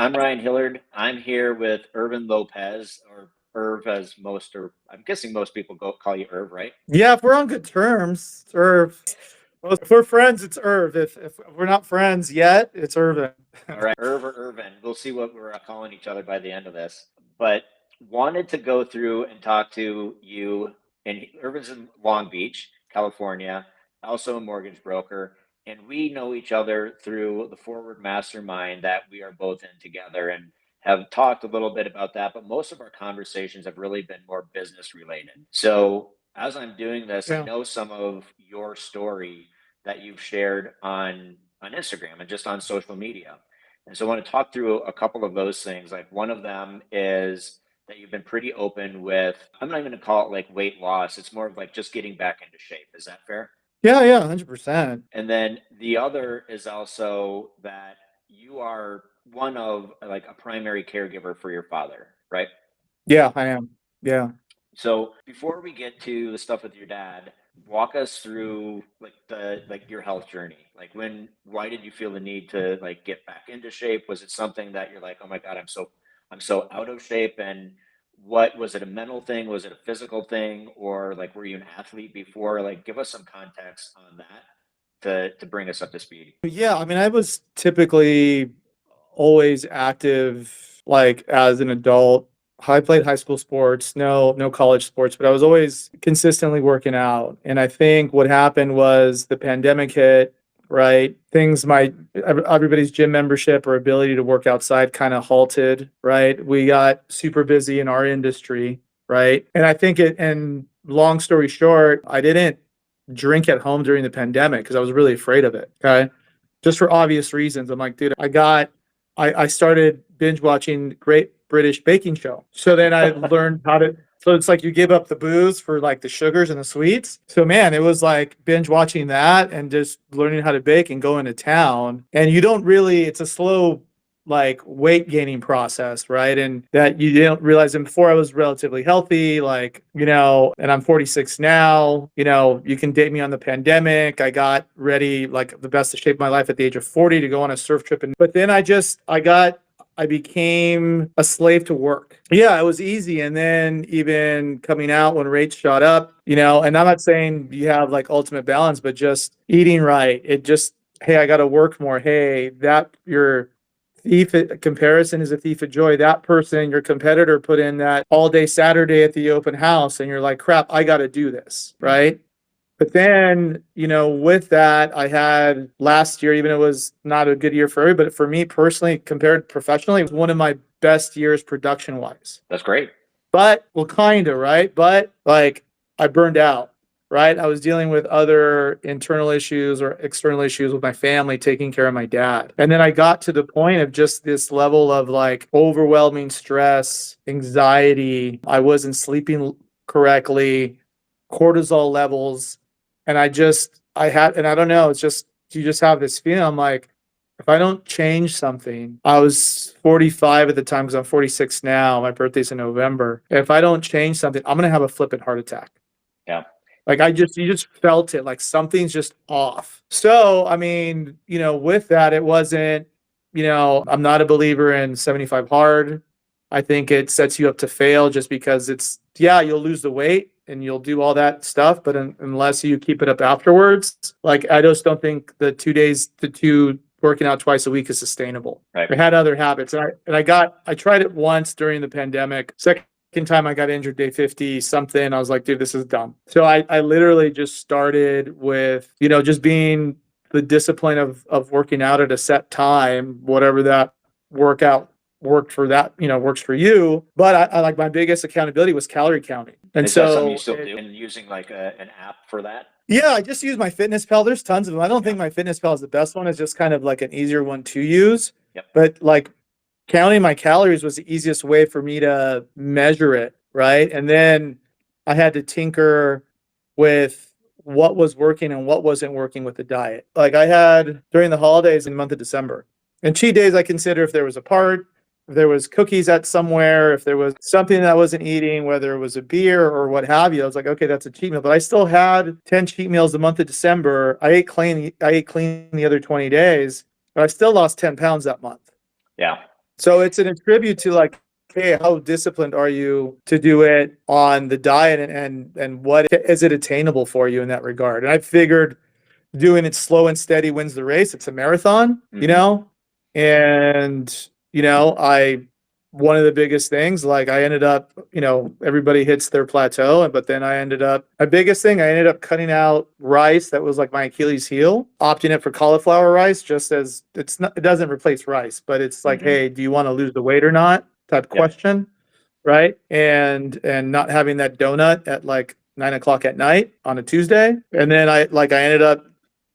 I'm Ryan Hillard. I'm here with Irvin Lopez, or Irv, as most, or I'm guessing most people call you Irv, right? Yeah, if we're on good terms, it's Irv. Well, if we're friends, it's Irv. If we're not friends yet, it's Irvin. All right, Irv or Irvin. We'll see what we're calling each other by the end of this. But wanted to go through and talk to you. And Irvin's in Long Beach, California, also a mortgage broker. And we know each other through the Forward Mastermind that we are both in together and have talked a little bit about that. But most of our conversations have really been more business related. So as I'm doing this, I Yeah. know some of your story that you've shared on Instagram and just on social media. And so I want to talk through a couple of those things. Like one of them is that you've been pretty open with, I'm not even going to call it like weight loss. It's more of like just getting back into shape. Is that fair? Yeah, 100%. And then the other is also that you are one of like a primary caregiver for your father, right? Yeah, I am. Yeah. So before we get to the stuff with your dad, walk us through like your health journey. Like why did you feel the need to like get back into shape? Was it something that you're like, oh my God, I'm so out of shape? And what was it, a mental thing? Was it a physical thing? Or like were you an athlete before? Like give us some context on that to bring us up to speed. Yeah, I mean, I was typically always active, like as an adult. I played high school sports, no college sports, but I was always consistently working out. And I think what happened was the pandemic hit, right? Everybody's gym membership or ability to work outside kind of halted, right? We got super busy in our industry, right? And long story short, I didn't drink at home during the pandemic because I was really afraid of it. Okay. Just for obvious reasons. I'm like, dude, I started binge watching Great British Baking Show. So then I learned so it's like you give up the booze for like the sugars and the sweets. So man, it was like binge watching that and just learning how to bake and go into town. And it's a slow like weight gaining process, right? And that you didn't realize. And before I was relatively healthy, like, and I'm 46 now, you can date me on the pandemic. I got ready, like the best of shape of my life at the age of 40 to go on a surf trip. But then I became a slave to work. Yeah, it was easy. And then even coming out when rates shot up, and I'm not saying you have like ultimate balance, but just eating right. Hey, I got to work more. Hey, that your comparison is a thief of joy. That person, your competitor, put in that all day Saturday at the open house, and you're like, crap, I got to do this, right? But then, with that, I had last year, even it was not a good year for everybody, but for me personally, compared professionally, it was one of my best years production wise. That's great. But, well, kind of, right? But like I burned out, right? I was dealing with other internal issues or external issues with my family, taking care of my dad. And then I got to the point of just this level of like overwhelming stress, anxiety. I wasn't sleeping correctly, cortisol levels. And I don't know, it's just, you just have this feeling. I'm like, if I don't change something, I was 45 at the time because I'm 46 now. My birthday's in November. If I don't change something, I'm going to have a flippant heart attack. Yeah. Like you just felt it, like something's just off. So, I mean, with that, it wasn't, I'm not a believer in 75 hard. I think it sets you up to fail just because you'll lose the weight and you'll do all that stuff. But unless you keep it up afterwards, like I just don't think the 2 days, working out twice a week is sustainable. Right. I had other habits. I tried it once during the pandemic. Second time I got injured, day 50 something. I was like, dude, this is dumb. So I literally just started with, just being the discipline of working out at a set time, whatever that workout worked for that, works for you. But I like my biggest accountability was calorie counting. And is so that something you still do and using like an app for that? Yeah, I just use my FitnessPal. There's tons of them. I don't think my FitnessPal is the best one. It's just kind of like an easier one to use. Yep. But like counting my calories was the easiest way for me to measure it, right? And then I had to tinker with what was working and what wasn't working with the diet. Like I had during the holidays in the month of December. And cheat days I consider if there was a part, if there was cookies at somewhere, if there was something that I wasn't eating, whether it was a beer or what have you, I was like, okay, that's a cheat meal. But I still had 10 cheat meals the month of December. I ate clean the other 20 days, but I still lost 10 pounds that month. Yeah. So it's an attribute to like, hey, how disciplined are you to do it on the diet, and what is it attainable for you in that regard? And I figured doing it slow and steady wins the race. It's a marathon, you Mhm. know? And, I one of the biggest things, like I ended up, everybody hits their plateau, but then my biggest thing, I ended up cutting out rice. That was like my Achilles heel, opting it for cauliflower rice, just as it doesn't replace rice, but it's like, Mhm. hey, do you want to lose the weight or not? Type Yep. question. Right. And not having that donut at like 9 o'clock at night on a Tuesday. And then I ended up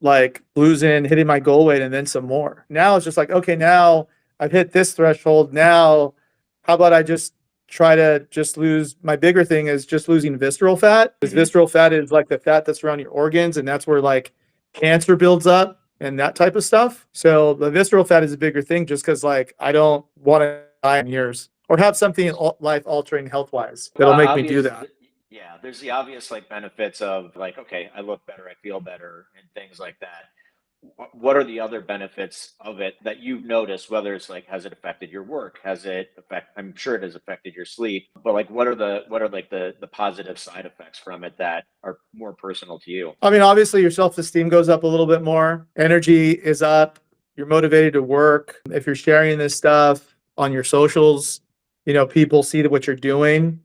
like hitting my goal weight and then some more. Now it's just like, okay, now I've hit this threshold. Now, how about I just try to just lose? My bigger thing is just losing visceral fat. Because Mhm. visceral fat is like the fat that's around your organs, and that's where like cancer builds up and that type of stuff. So the visceral fat is a bigger thing, just because like I don't want to die in years or have something life altering health wise that'll make me do that. Yeah, there's the obvious like benefits of like, okay, I look better, I feel better, and things like that. What are the other benefits of it that you've noticed? Whether it's like, has it affected your work? Has it I'm sure it has affected your sleep, but like, what are like the positive side effects from it that are more personal to you? I mean, obviously your self-esteem goes up a little bit more. Energy is up. You're motivated to work. If you're sharing this stuff on your socials, people see what you're doing.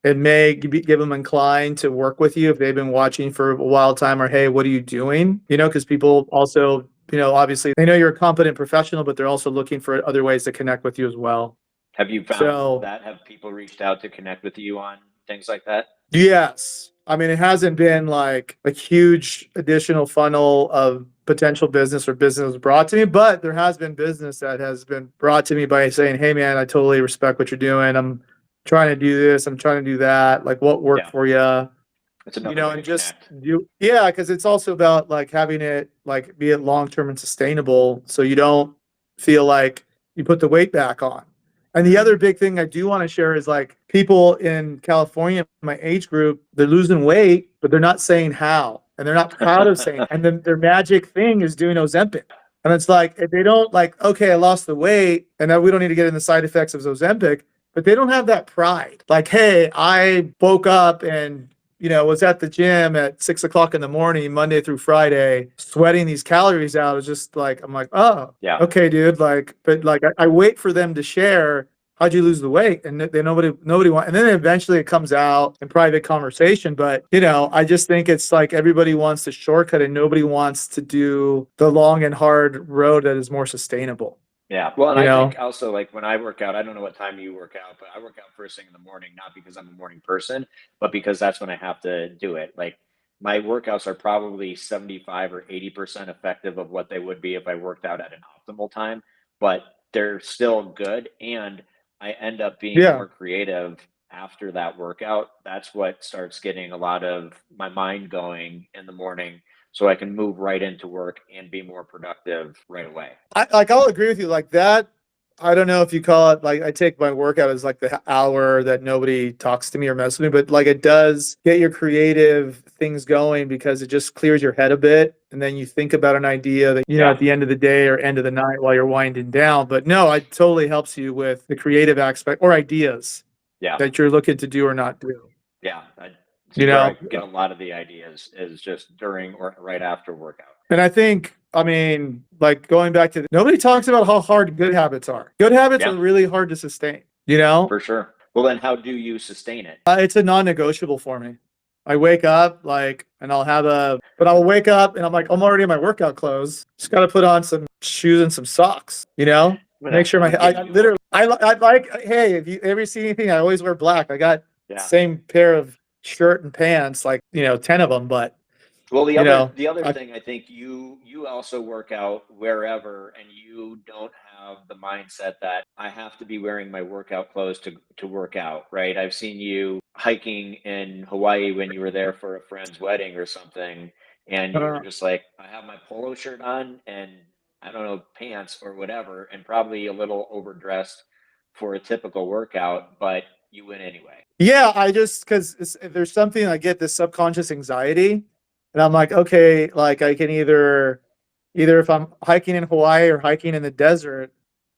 It may give them inclined to work with you if they've been watching for a while time, or, hey, what are you doing? Because people also, obviously they know you're a competent professional, but they're also looking for other ways to connect with you as well. Have you found So that have people reached out to connect with you on things like that? yes. I mean, it hasn't been like a huge additional funnel of potential business or business brought to me, but there has been business that has been brought to me by saying, hey, man, I totally respect what you're doing. I'm trying to do this. I'm trying to do that. Like, what worked Yeah, for you? it's another way to And just connect. yeah, because it's also about like having it like be it long term and sustainable, so you don't feel like you put the weight back on. And the other Mhm. big thing I do want to share is like people in California, my age group, they're losing weight, but they're not saying how, and they're not proud of saying. And then their magic thing is doing Ozempic. And it's like if they don't like, okay, I lost the weight, and now we don't need to get in the side effects of Ozempic, but they don't have that pride. Like, hey, I woke up and was at the gym at 6 o'clock in the morning, Monday through Friday, sweating these calories out. It's just like, I'm like, oh, Yeah. okay, dude. Like, but like, I wait for them to share. How'd you lose the weight? And they nobody want. And then eventually it comes out in private conversation. But I just think it's like everybody wants to shortcut, and nobody wants to do the long and hard road that is more sustainable. Yeah. Well, and You I know, think also like when I work out, I don't know what time you work out, but I work out first thing in the morning, not because I'm a morning person, but because that's when I have to do it. Like my workouts are probably 75 or 80% effective of what they would be if I worked out at an optimal time, but they're still good. And I end up being yeah. more creative after that workout. That's what starts getting a lot of my mind going in the morning so I can move right into work and be more productive right away. I'll agree with you like that. I don't know if you call it like I take my workout as like the hour that nobody talks to me or messes with me, but like it does get your creative things going because it just clears your head a bit. And then you think about an idea that, Yeah. at the end of the day or end of the night while you're winding down. But no, it totally helps you with the creative aspect or ideas Yeah. that you're looking to do or not do. Yeah. This is You where I know, get a lot of the ideas is just during or right after workout. And I think, I mean, like going back to nobody talks about how hard good habits are. Good habits Yeah, are really hard to sustain, you know? for sure. Well, then how do you sustain it? It's a non-negotiable for me. I wake up like, and but I'll wake up and I'm like, I'm already in my workout clothes. Just got to put on some shoes and some socks, make sure I'm gonna get I you more. literally, I like, hey, if you ever see anything, I always wear black. I got Yeah. same pair of shirt and pants, like, 10 of them, but, Well, the other I, thing I think you also work out wherever, and you don't have the mindset that I have to be wearing my workout clothes to work out, right? I've seen you hiking in Hawaii when you were there for a friend's wedding or something, and you were uh, just like, I have my polo shirt on and I don't know, pants or whatever, and probably a little overdressed for a typical workout, but you went anyway. Yeah, because there's something I get this subconscious anxiety, and I'm like, okay, like I can either if I'm hiking in Hawaii or hiking in the desert,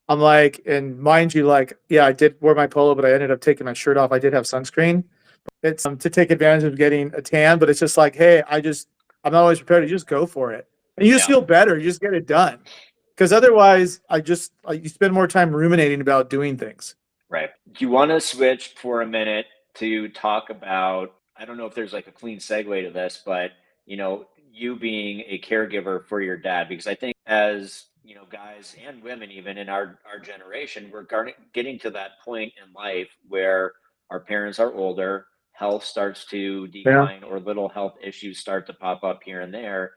I'm like, and mind you, like, yeah, I did wear my polo, but I ended up taking my shirt off. I did have sunscreen. It's to take advantage of getting a tan, but it's just like, hey, I'm not always prepared to just go for it. And you just Yeah. feel better. You just get it done. Because otherwise, you spend more time ruminating about doing things. Right. Do you want to switch for a minute to talk about, I don't know if there's like a clean segue to this, but you being a caregiver for your dad, because I think as, guys and women, even in our generation, we're getting to that point in life where our parents are older, health starts to Yeah. decline, or little health issues start to pop up here and there.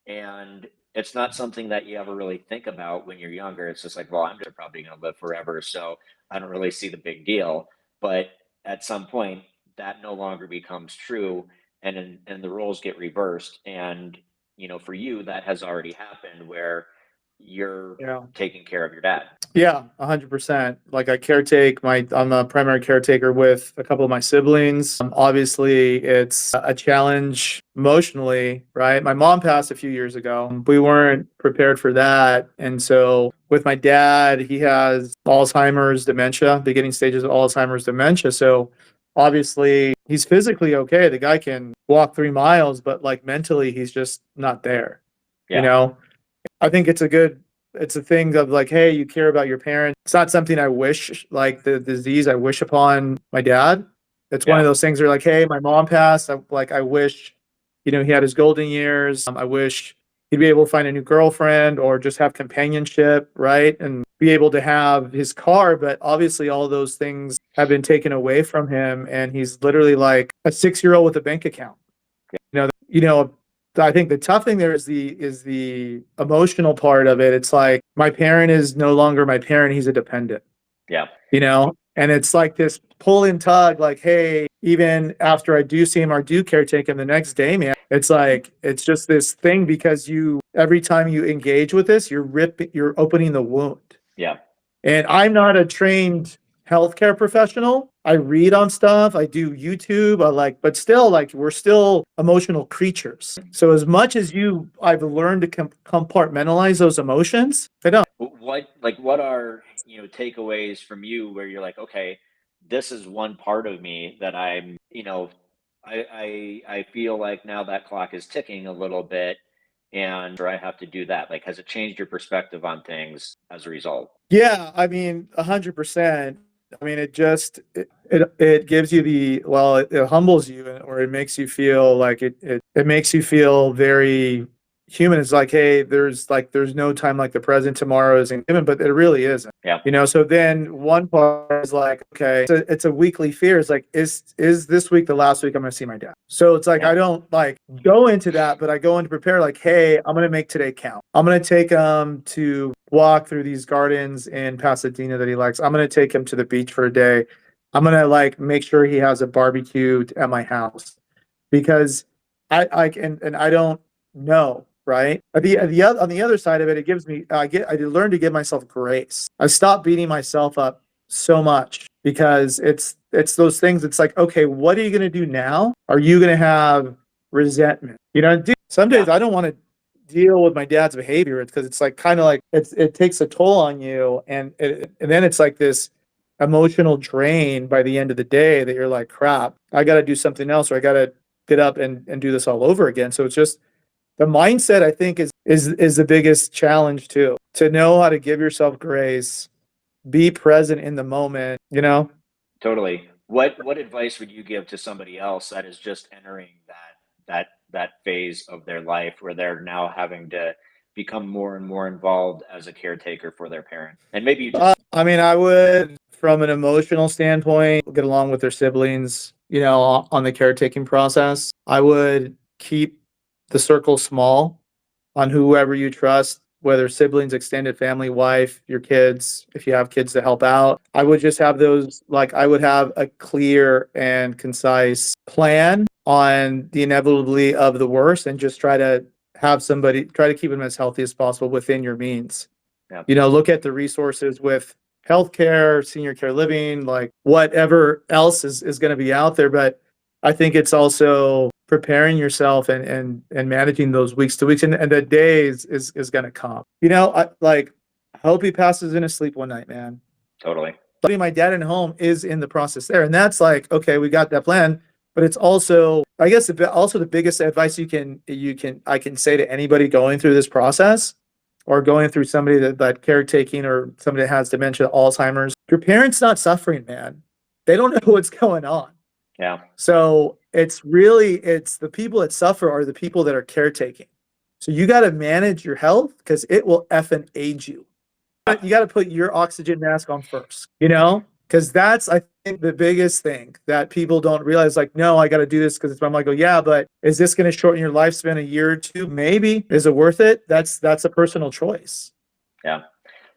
And it's not something that you ever really think about when you're younger. It's just like, well, I'm just probably going to live forever. So I don't really see the big deal. But at some point, that no longer becomes true, and the roles get reversed. And for you, that has already happened, where you're Yeah. taking care of your dad. Yeah, 100%. Like I'm a primary caretaker with a couple of my siblings. Obviously, it's a challenge emotionally, right? My mom passed a few years ago. We weren't prepared for that. And so with my dad, he has Alzheimer's dementia, beginning stages of Alzheimer's dementia. So obviously, he's physically okay. The guy can walk 3 miles, but like mentally, he's just not there. You Yeah. know, I think it's a thing of like, hey, you care about your parents. It's not something I wish, like the disease I wish upon my dad. It's one of Yeah. those things where like, hey, my mom passed. I wish, he had his golden years. I wish he'd be able to find a new girlfriend or just have companionship, right? And be able to have his car. But obviously all those things have been taken away from him. And he's literally like a 6-year-old with a bank account. I think the tough thing there is the emotional part of it. It's like my parent is no longer my parent; he's a dependent. Yeah. And it's like this pull and tug. Like, hey, even after I do see him or do caretake him the next day, man, it's like it's just this thing because every time you engage with this, you're opening the wound. Yeah. And I'm not a trained healthcare professional. I read on stuff. I do YouTube. But still, like, we're still emotional creatures. So as much as I've learned to compartmentalize those emotions. I don't. What are takeaways from you where you're like, okay, this is one part of me that I'm, I feel like now that clock is ticking a little bit, and or I have to do that. Like, has it changed your perspective on things as a result? Yeah, I mean, 100%. I mean, it gives you it humbles you, or it makes you feel like it makes you feel very human. It's like, hey, there's no time like the present. Tomorrow isn't given, but it really isn't. Yeah. So then one part is like, okay, it's a weekly fear. It's like, is this week the last week I'm going to see my dad? So it's like, Yeah. I don't like go into that, but I go in to prepare like, hey, I'm going to make today count. I'm going to take him to walk through these gardens in Pasadena that he likes. I'm going to take him to the beach for a day. I'm going to like make sure he has a barbecue at my house because and I don't know. Right. On the other side of it, it gives me, I learn to give myself grace. I stop beating myself up so much because it's those things. It's like, okay, what are you going to do now? Are you going to have resentment? Some days I don't want to deal with my dad's behavior. It's because it's like kind of like it takes a toll on you. And then it's like this emotional drain by the end of the day that you're like, crap, I got to do something else, or I got to get up and do this all over again. So it's just, the mindset, I think, is the biggest challenge too. To know how to give yourself grace, be present in the moment. Totally. What advice would you give to somebody else that is just entering that phase of their life where they're now having to become more and more involved as a caretaker for their parent? And maybe you just I mean, I would, from an emotional standpoint, get along with their siblings. On the caretaking process, I would keep the circle small on whoever you trust, whether siblings, extended family, wife, your kids, if you have kids to help out. I would just have I would have a clear and concise plan on the inevitably of the worst and just try to keep them as healthy as possible within your means. Yeah. Look at the resources with healthcare, senior care living, like whatever else is going to be out there. But I think it's also preparing yourself and managing those weeks to weeks and the days is going to come. hope he passes in his sleep one night, man. Totally. Putting my dad in home is in the process there. And that's like, okay, we got that plan, but it's also, I guess, also the biggest advice I can say to anybody going through this process or going through somebody that caretaking or somebody that has dementia, Alzheimer's, your parents not suffering, man. They don't know what's going on. Yeah. So it's the people that suffer are the people that are caretaking. So you got to manage your health because it will effing age you. But you got to put your oxygen mask on first, because that's, I think, the biggest thing that people don't realize. Like, no, I got to do this because it's, I'm like, oh yeah, but is this going to shorten your lifespan a year or two? Maybe. Is it worth it? That's a personal choice. Yeah.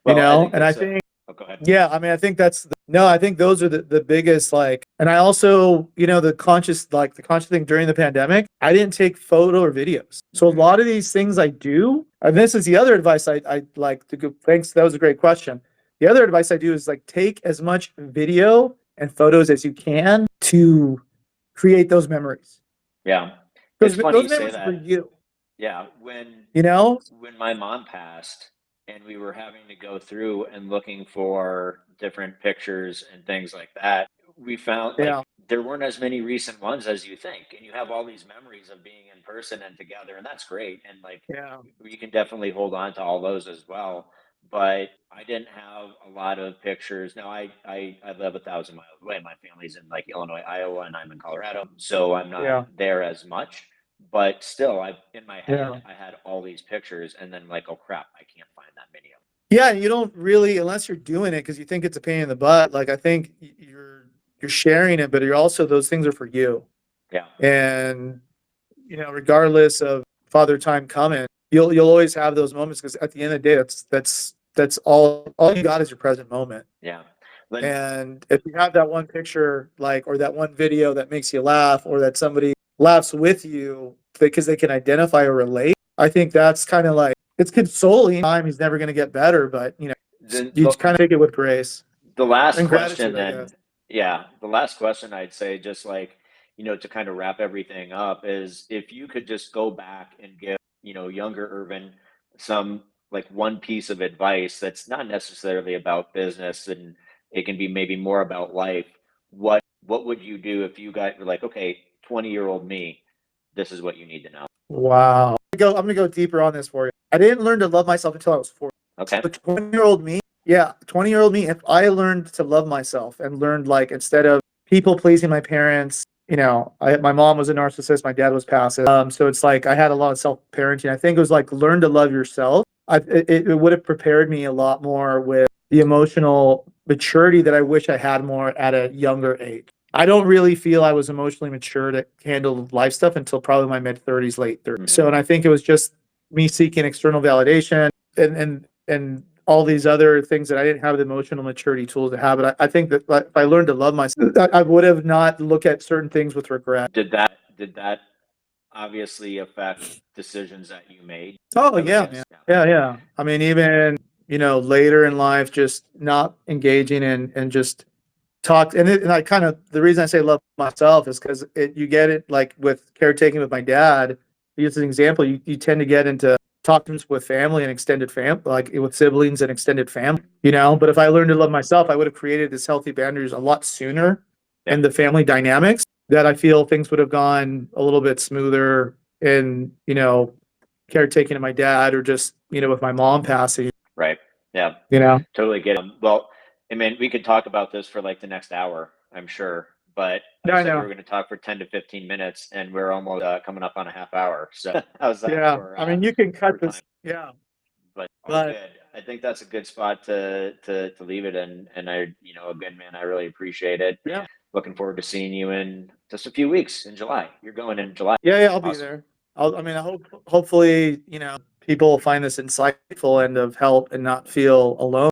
Well, I think, oh, go ahead. yeah, I mean, I think I think those are the biggest, like, and I also, the conscious thing during the pandemic, I didn't take photo or videos. So a lot of these things I do, and this is the other advice I'd like to give. Thanks. That was a great question. The other advice I do is like take as much video and photos as you can to create those memories. Yeah. Because It's funny those you say memories that. are for you. Yeah. When my mom passed and we were having to go through and looking for different pictures and things like that, we found Yeah. there weren't as many recent ones as you think. And you have all these memories of being in person and together, and that's great. And Yeah. you can definitely hold on to all those as well. But I didn't have a lot of pictures. Now I live 1,000 miles away. My family's in Illinois, Iowa, and I'm in Colorado. So I'm not Yeah. there as much. But still, in my head, Yeah. I had all these pictures, and then oh crap, I can't find that many of them. Yeah, you don't really, unless you're doing it because you think it's a pain in the butt. Like, I think you're sharing it, but you're also, those things are for you. Yeah. And regardless of Father Time coming, you'll always have those moments because at the end of the day, that's all you got is your present moment. Yeah. And if you have that one picture, or that one video that makes you laugh, or that somebody laughs with you because they can identify or relate, I think that's kind of like, it's consoling. He's never going to get better, but you kind of take it with grace. The last And question gratitude, then, the last question I'd say, just to kind of wrap everything up, is if you could just go back and give, younger Irvin some one piece of advice that's not necessarily about business and it can be maybe more about life. What would you do if you were okay, 20-year-old me, this is what you need to know? Wow. I'm gonna go deeper on this for you. I didn't learn to love myself until I was 40. Okay. So 20-year-old me, if I learned to love myself and learned, instead of people pleasing my parents, my mom was a narcissist, my dad was passive. So it's I had a lot of self-parenting. I think it was learn to love yourself. It would have prepared me a lot more with the emotional maturity that I wish I had more at a younger age. I don't really feel I was emotionally mature to handle life stuff until probably my mid-30s, late 30s. So, and I think it was just me seeking external validation and all these other things that I didn't have the emotional maturity tools to have. But I think that if I learned to love myself, I would have not looked at certain things with regret. Did that obviously affect decisions that you made? Oh yeah, man. Yeah. I mean, even later in life, just not engaging and just talk. And I kind of, the reason I say love myself is because you get it with caretaking with my dad. Use an example. You tend to get into talking with family and extended family, with siblings and extended family. But if I learned to love myself, I would have created this healthy boundaries a lot sooner in the family dynamics. That I feel things would have gone a little bit smoother in caretaking of my dad, or just with my mom passing. Right. Yeah. Totally get it. Well, I mean, we could talk about this for the next hour, I'm sure. But I said we were going to talk for 10 to 15 minutes, and we're almost coming up on a half hour. So how's that? Yeah. For, I mean, you can cut this. time? Yeah. But good. I think that's a good spot to leave it. And I, again, man, I really appreciate it. Yeah. Looking forward to seeing you in just a few weeks in July. You're going in July. Yeah, I'll be there. I hope, hopefully, people will find this insightful and of help and not feel alone.